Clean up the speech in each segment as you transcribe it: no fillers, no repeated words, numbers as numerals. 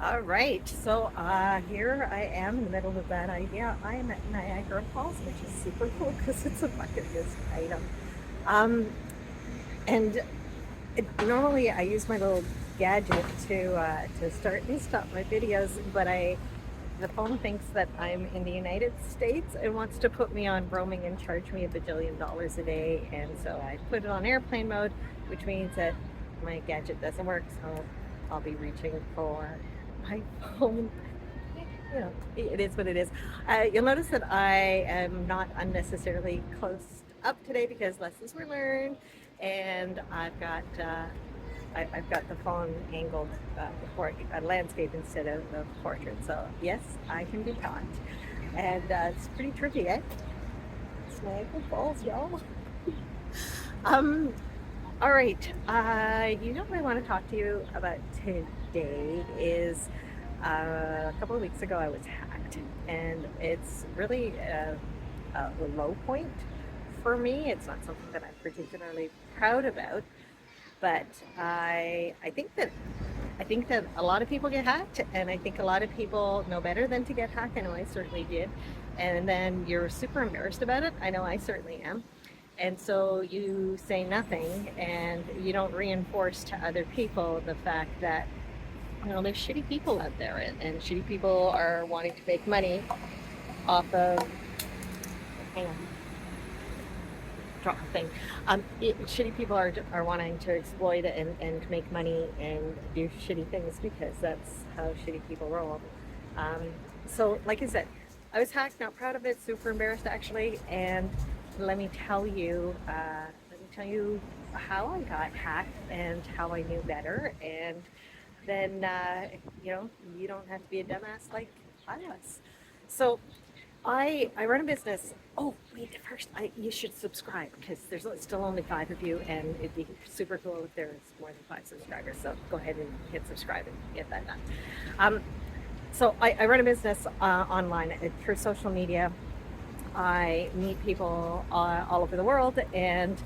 All right, so here I am in the middle of that idea. I am at Niagara Falls, which is super cool because it's a bucket list item. Um, and normally I use my little gadget to start and stop my videos, but the phone thinks that I'm in the United States and wants to put me on roaming and charge me a bajillion dollars a day, and so I put it on airplane mode, which means that my gadget doesn't work. So I'll be reaching for my phone. It is what it is. You'll notice that I am not unnecessarily close up today because lessons were learned, and I've got the phone angled for a landscape instead of a portrait. So yes, I can be taught, and it's pretty tricky, eh? It's Niagara Falls, y'all. Um, all right. What I want to talk to you about today is a couple of weeks ago I was hacked, and it's really a low point for me. It's not something that I'm particularly proud about, but I think that a lot of people get hacked, and I think a lot of people know better than to get hacked. I know I certainly did, and then you're super embarrassed about it. I know I certainly am. And so you say nothing and you don't reinforce to other people the fact that, there's shitty people out there, and shitty people are wanting to make money off of, hang on, drop the thing. Shitty people are wanting to exploit it and make money and do shitty things because that's how shitty people roll. Um, so, like I said, I was hacked, not proud of it, super embarrassed actually, and let me tell you, how I got hacked and how I knew better, and then you don't have to be a dumbass like I was. So I run a business. Oh wait, first you should subscribe because there's still only five of you, and it'd be super cool if there's more than five subscribers. So go ahead and hit subscribe and get that done. Um, I run a business online through social media. I meet people all over the world, and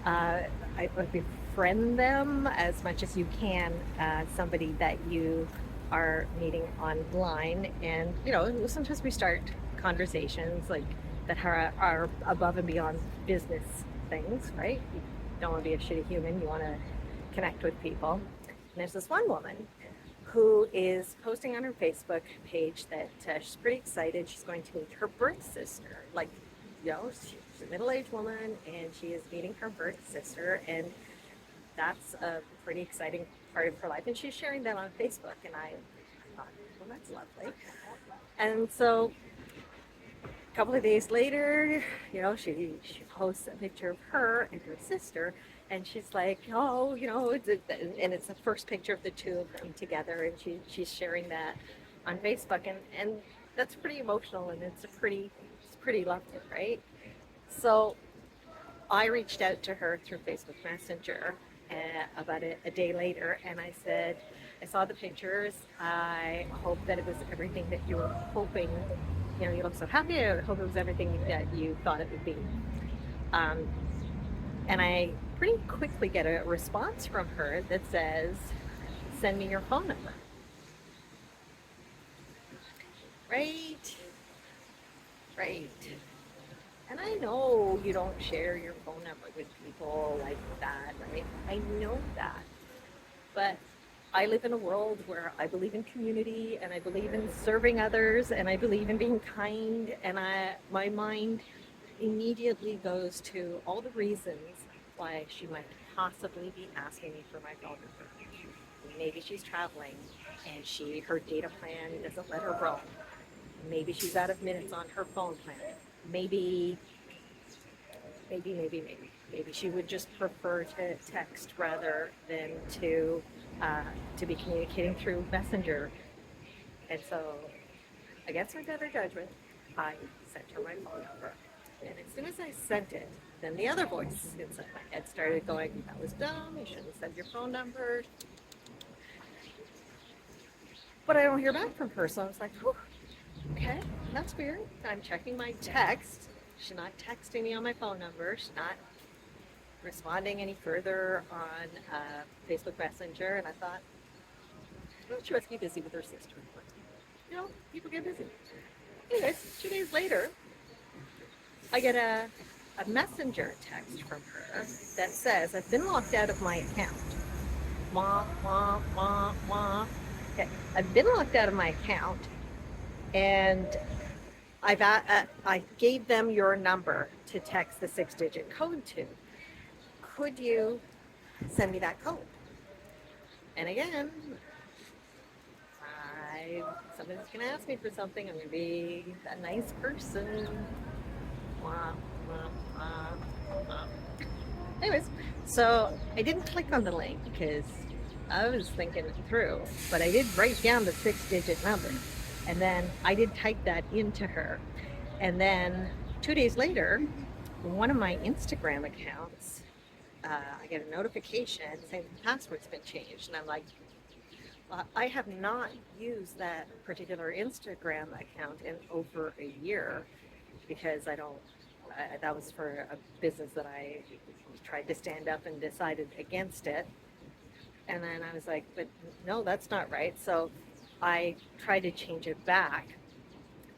I befriend them as much as you can. Somebody that you are meeting online, and sometimes we start conversations like that are above and beyond business things, right? You don't want to be a shitty human. You want to connect with people. And there's this one woman who is posting on her Facebook page that she's pretty excited. She's going to meet her birth sister. Like, she's a middle aged woman and she is meeting her birth sister. And that's a pretty exciting part of her life. And she's sharing that on Facebook. And I thought, well, that's lovely. And so a couple of days later, she posts a picture of her and her sister, and she's like, "Oh, and it's the first picture of the two of them together, and she's sharing that on Facebook, and that's pretty emotional, and it's pretty lovely, right? So I reached out to her through Facebook Messenger about a day later, and I said, I saw the pictures. I hope that it was everything that you were hoping. You look so happy. I hope it was everything that you thought it would be. Um, and I pretty quickly get a response from her that says, send me your phone number. Right? Right. And I know you don't share your phone number with people like that, right? I know that. But I live in a world where I believe in community and I believe in serving others and I believe in being kind, and my mind immediately goes to all the reasons why she might possibly be asking me for my phone number. Maybe she's traveling and her data plan doesn't let her roam. Maybe she's out of minutes on her phone plan. Maybe maybe she would just prefer to text rather than to be communicating through Messenger. And so, against my better judgment, I sent her my phone number. And as soon as I sent it, then the other voice inside my head started going, "That was dumb. You shouldn't send your phone number." But I don't hear back from her, so I was like, "Whew, okay, that's weird." I'm checking my text. She's not texting me on my phone number. She's not responding any further on Facebook Messenger. And I thought, Well, she must be busy with her sister. But, people get busy. Anyways, 2 days later, I get a messenger text from her that says, I've been locked out of my account. Wah, wah, wah, wah. Okay, I've been locked out of my account, and I gave them your number to text the 6-digit code to. Could you send me that code? And again, somebody's gonna ask me for something. I'm gonna be a nice person. Wah, wah, wah, wah. Anyways, so I didn't click on the link because I was thinking it through, but I did write down the 6-digit number, and then I did type that into her. And then 2 days later, one of my Instagram accounts, I get a notification saying the password's been changed, and I'm like, I have not used that particular Instagram account in over a year because I don't. That was for a business that I tried to stand up and decided against it. And then I was like, but no, that's not right. So I tried to change it back.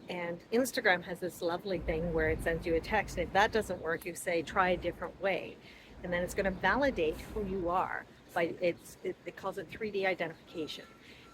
And Instagram has this lovely thing where it sends you a text. And if that doesn't work, you say, try a different way. And then it's going to validate who you are. It calls it 3D identification.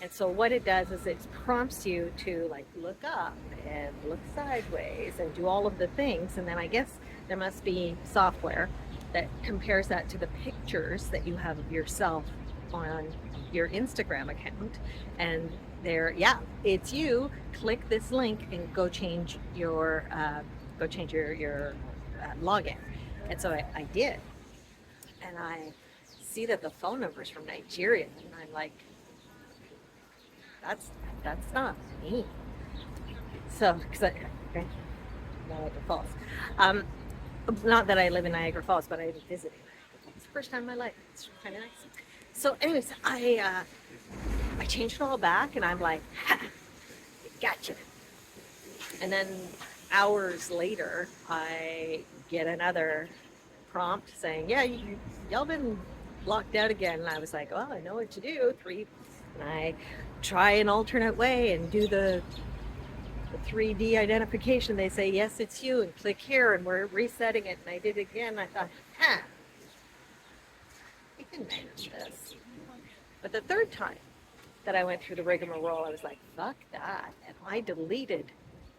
And so what it does is it prompts you to like look up and look sideways and do all of the things. And then I guess there must be software that compares that to the pictures that you have of yourself on your Instagram account. And there, yeah, it's you. Click this link and go change your login. And so I did. And I see that the phone number is from Nigeria, and I'm like, that's not me. So, okay, Niagara Falls. Not that I live in Niagara Falls, but I visited. It's the first time in my life. It's kind of nice. So, anyways, I changed it all back, and I'm like, ha, gotcha. And then hours later, I get another prompt saying, yeah, y'all been locked out again. And I was like, well, I know what to do. And I try an alternate way and do the 3D identification. They say, yes, it's you, and click here, and we're resetting it. And I did it again. I thought, we can manage this. But the third time that I went through the rigmarole, I was like, fuck that. And I deleted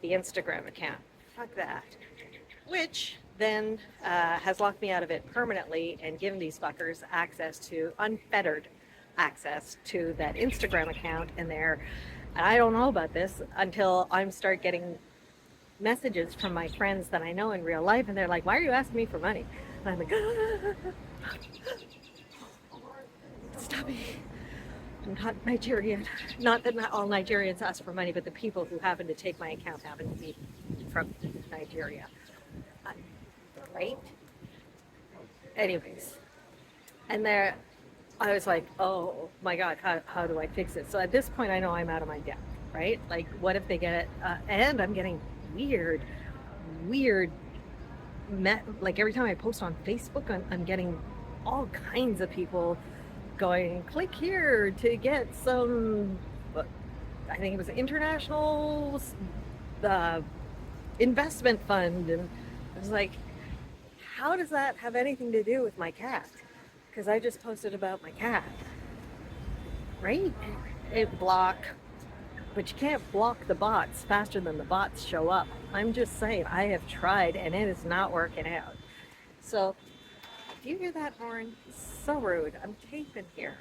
the Instagram account. Fuck that. Which then has locked me out of it permanently and given these fuckers unfettered access to that Instagram account. And I don't know about this until I start getting messages from my friends that I know in real life, and they're like, why are you asking me for money? And I'm like, stop me. I'm not Nigerian. Not that not all Nigerians ask for money, but the people who happen to take my account happen to be from Nigeria. Right? Anyways. And I was like, oh my God, how do I fix it? So at this point, I know I'm out of my depth, right? Like, what if they get it? And I'm getting weird, like every time I post on Facebook, I'm getting all kinds of people going, click here to get some, I think it was international investment fund. And I was like, how does that have anything to do with my cat? Because I just posted about my cat, right? It block, but you can't block the bots faster than the bots show up. I'm just saying, I have tried and it is not working out. So if you hear that horn, it's so rude. I'm taping here.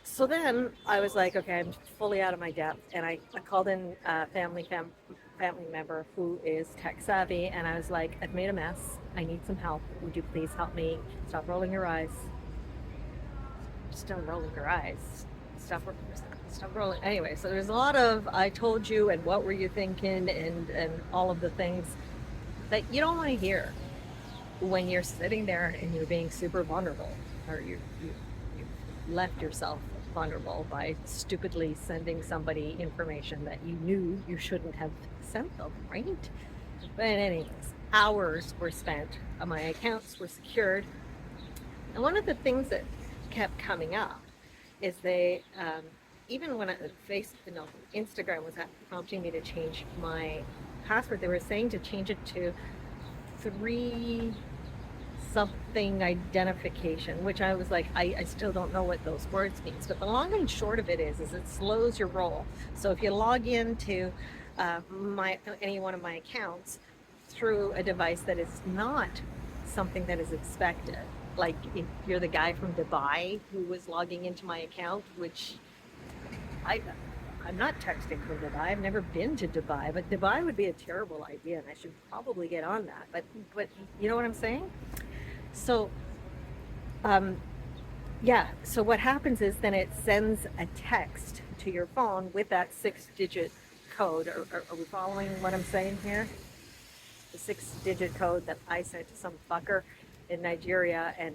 So then I was like, okay, I'm fully out of my depth, and I called in a family member who is tech savvy, and I was like, I've made a mess. I need some help. Would you please help me? Stop rolling your eyes. Still rolling your eyes. Stop rolling. Anyway, so there's a lot of I told you and what were you thinking and all of the things that you don't want to hear when you're sitting there and you're being super vulnerable, or you left yourself vulnerable by stupidly sending somebody information that you knew you shouldn't have sent them, right? But anyways, hours were spent, my accounts were secured, and one of the things that kept coming up is they even when Instagram was prompting me to change my password, they were saying to change it to three something identification, which I was like, I still don't know what those words means. But the long and short of it is it slows your roll. So if you log into my any one of my accounts through a device that is not something that is expected, like if you're the guy from Dubai who was logging into my account, which I I'm not texting from Dubai. I've never been to Dubai, but Dubai would be a terrible idea, and I should probably get on that. But you know what I'm saying? So um, yeah. So what happens is then it sends a text to your phone with that 6-digit code. Are we following what I'm saying here? The 6-digit code that I sent to some fucker in Nigeria and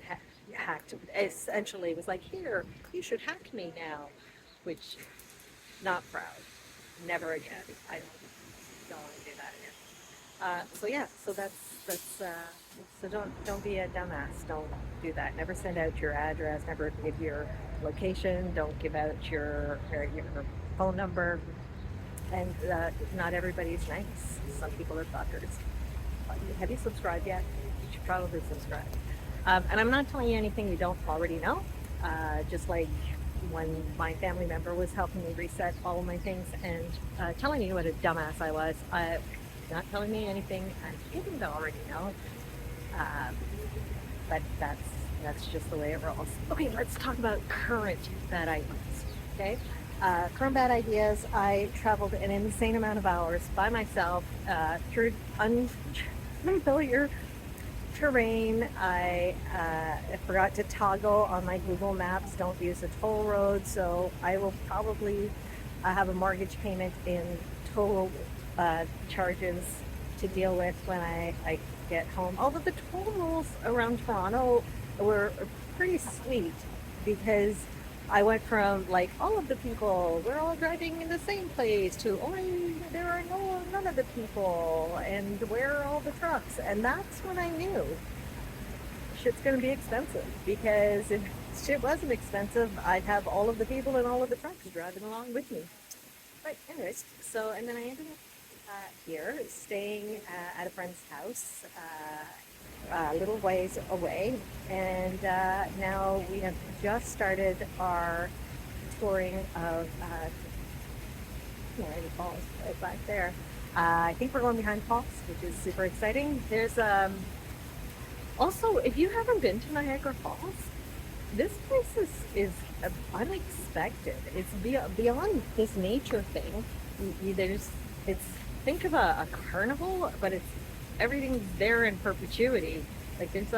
hacked. Essentially, it was like, here, you should hack me now, which not proud. Never again. I don't want to do that again. So yeah, so so don't be a dumbass. Don't do that. Never send out your address. Never give your location. Don't give out your phone number. And not everybody's nice. Some people are fuckers. Have you subscribed yet? You should probably subscribe. And I'm not telling you anything you don't already know. Just like when my family member was helping me reset all of my things and telling me what a dumbass I was. Not telling me anything I didn't already know. Um, but that's just the way it rolls. Okay, let's talk about current bad ideas. Okay, current bad ideas. I traveled an insane amount of hours by myself through unfamiliar terrain. I forgot to toggle on my Google Maps. Don't use a toll road, so I will probably have a mortgage payment in toll charges to deal with when I get home. Although the toll rules around Toronto were pretty sweet because I went from like all of the people, we're all driving in the same place to there are none of the people and where are all the trucks? And that's when I knew shit's gonna be expensive because if shit wasn't expensive, I'd have all of the people and all of the trucks driving along with me. But anyways, so and then I ended up here, staying at a friend's house a little ways away. And now we have just started our touring of Niagara Falls right back there. I think we're going behind falls, which is super exciting. There's also, if you haven't been to Niagara Falls, this place is unexpected. It's beyond this nature thing. It's think of a carnival, but it's everything's there in perpetuity. Like there's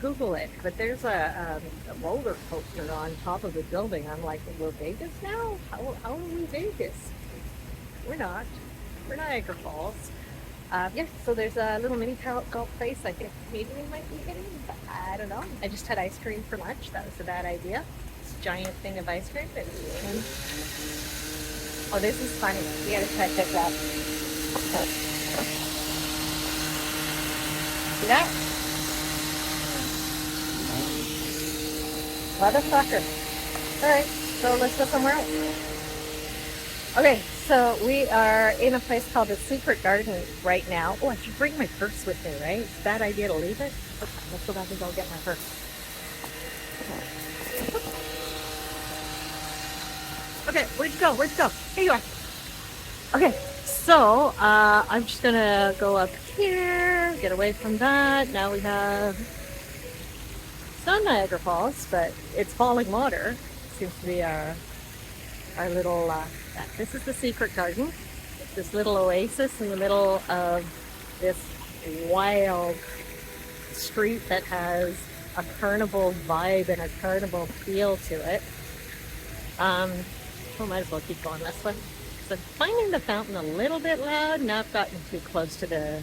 Google it, but there's a roller coaster on top of the building. I'm like, we're Vegas now? How are we Vegas? We're not. We're Niagara Falls. Yeah, so there's a little mini golf place. I think maybe we might be hitting, but I don't know. I just had ice cream for lunch. That was a bad idea. This giant thing of ice cream. Oh, this is funny. We gotta check this out. See that? Motherfucker. Alright, so let's go somewhere else. Okay, so we are in a place called the Secret Garden right now. Oh, I should bring my purse with me, right? It's a bad idea to leave it. Okay, let's go back and go get my purse. Okay, where'd you go? Where'd you go? Here you are. Okay, so I'm just gonna go up here, get away from that. Now we have it's not Niagara Falls, but it's falling water. Seems to be our little. This is the Secret Garden. It's this little oasis in the middle of this wild street that has a carnival vibe and a carnival feel to it. We might as well keep going this way. So finding the fountain a little bit loud. Now I've gotten too close to the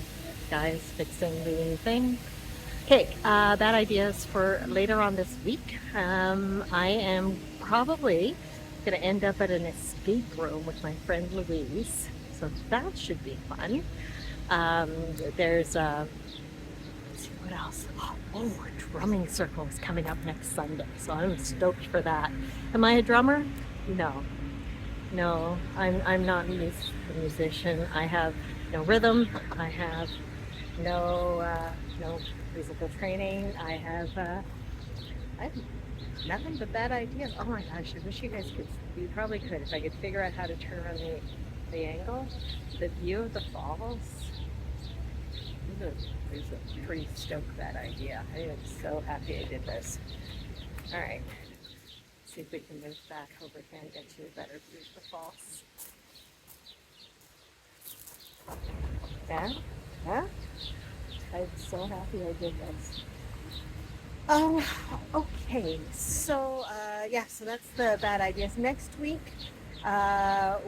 guys fixing the thing. Okay, bad ideas for later on this week. I am probably going to end up at an escape room with my friend Louise. So that should be fun. There's, what What else? Oh, a drumming circle is coming up next Sunday, so I'm stoked for that. Am I a drummer? No, no, I'm not a musician. I have no rhythm. I have no musical training. I have nothing but bad ideas. Oh my gosh, I wish you guys could. You probably could if I could figure out how to turn on the angle, the view of the falls. This is a pretty stoked bad idea. I am so happy I did this. All right, see if we can move back over here and get you a better view of the falls. Yeah, yeah. I'm so happy I did this. Um, okay, so so that's the bad ideas. Next week,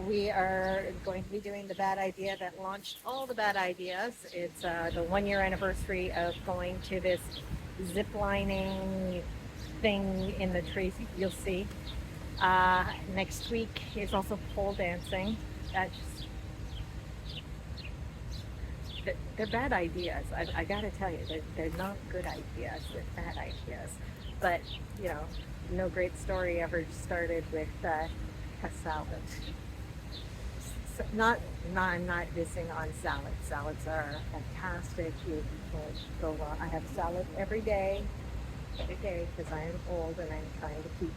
we are going to be doing the bad idea that launched all the bad ideas. It's the 1 year anniversary of going to this zip lining thing in the trees. You'll see. Next week is also pole dancing. That's they're bad ideas. I gotta tell you, they're not good ideas. They're bad ideas. But you know, no great story ever started with a salad. So I'm not dissing on salads. Salads are fantastic. You can go. I have salad every day because I am old and I'm trying to keep,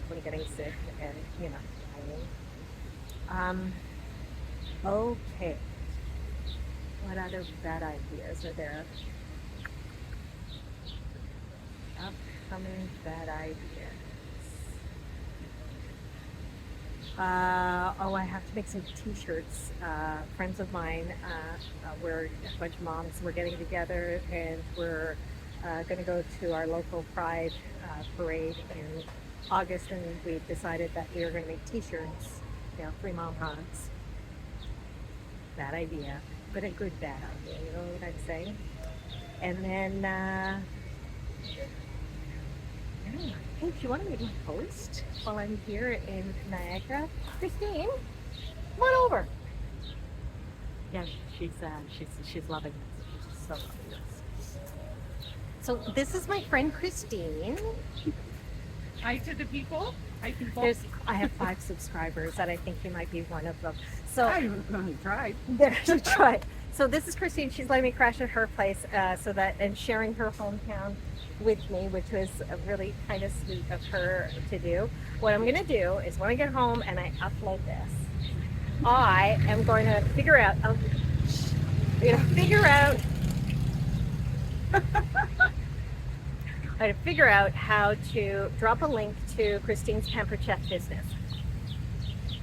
from getting sick and I mean. Okay. What other bad ideas are there? Upcoming bad ideas. I have to make some t-shirts. Friends of mine, we're a bunch of moms, we're getting together and we're going to go to our local Pride parade in August, and we decided that we were going to make t-shirts, 3 mom hugs. Bad idea, but a good bad idea, you know what I'm saying? And then, hey, do you want to make my post while I'm here in Niagara? Christine, come on over. Yeah, she's loving this. She's so loving this. So this is my friend Christine. Hi to the people. Hi people. I have 5 subscribers, and I think you might be one of them. So I tried. There, you tried. So this is Christine. She's letting me crash at her place, and sharing her hometown with me, which was really kind of sweet of her to do. What I'm going to do is when I get home and I upload this, I am going to figure out. I had to figure out how to drop a link to Christine's Pampered Chef business,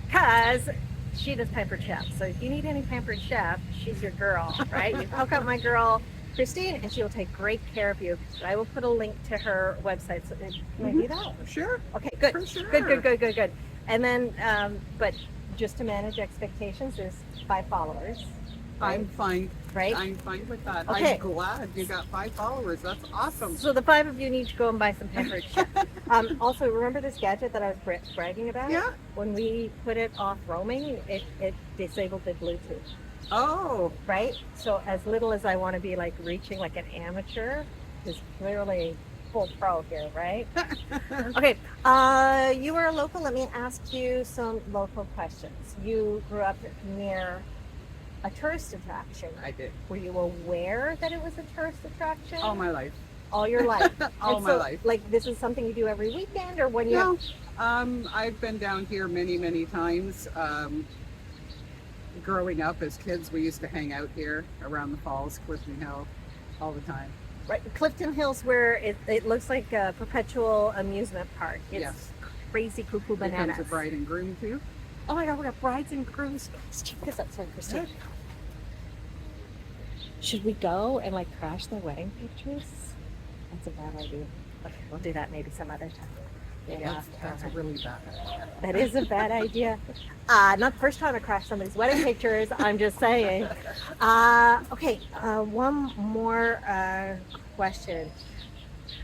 because she does Pampered Chef. So if you need any Pampered Chef, she's your girl, right? You hook up my girl Christine, and she will take great care of you. But I will put a link to her website. So can I do that? Sure. Okay, good. For sure. Good. And then, but just to manage expectations, there's 5 followers. Right? I'm fine. Right? I'm fine with that. Okay. I'm glad you got 5 followers. That's awesome. So the 5 of you need to go and buy some Pampered Chef. Also, remember this gadget that I was bragging about? Yeah. When we put it off roaming, it disabled the Bluetooth. Oh. Right? So as little as I want to be like reaching like an amateur, is clearly full pro here, right? Okay. You are a local. Let me ask you some local questions. You grew up near a tourist attraction. I did. Were you aware that it was a tourist attraction? All my life. All your life? All my life. Like this is something you do every weekend, or when you No. I've been down here many, many times. Growing up as kids, we used to hang out here around the falls, Clifton Hill, all the time. Right, Clifton Hills, where it looks like a perpetual amusement park. It's Yes. crazy cuckoo Here bananas. comes a bride and groom too. Oh my God, we got brides and grooms. Let's check this out, sorry, Christine. Should we go and like crash the wedding pictures? That's a bad idea. Okay, we'll do that maybe some other time. Yeah, that's a really bad idea. That is a bad idea. Not the first time I crashed somebody's wedding pictures, I'm just saying. Okay, one more question.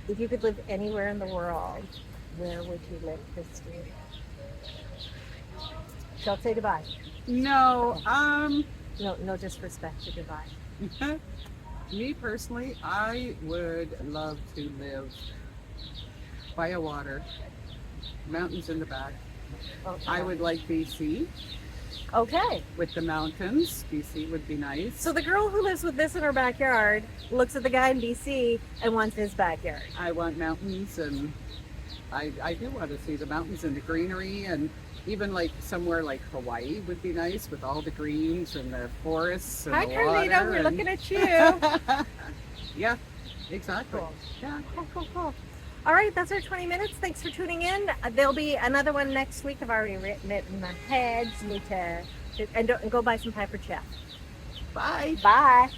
If you could live anywhere in the world, where would you live, Christine? Don't say Dubai. No, No disrespect to Dubai. Me personally, I would love to live by a water, mountains in the back. I Okay. would like BC Okay. with the mountains. BC would be nice. So the girl who lives with this in her backyard looks at the guy in BC and wants his backyard. I want mountains, and I do want to see the mountains and the greenery, and even like somewhere like Hawaii would be nice with all the greens and the forests and Hi, the Carlito. water. We're and- looking at you. Yeah, exactly. Cool. Yeah. Cool. All right, that's our 20 minutes. Thanks for tuning in. There'll be another one next week. I've already written it in my head. So need to and go buy some Piper Chef. Bye. Bye.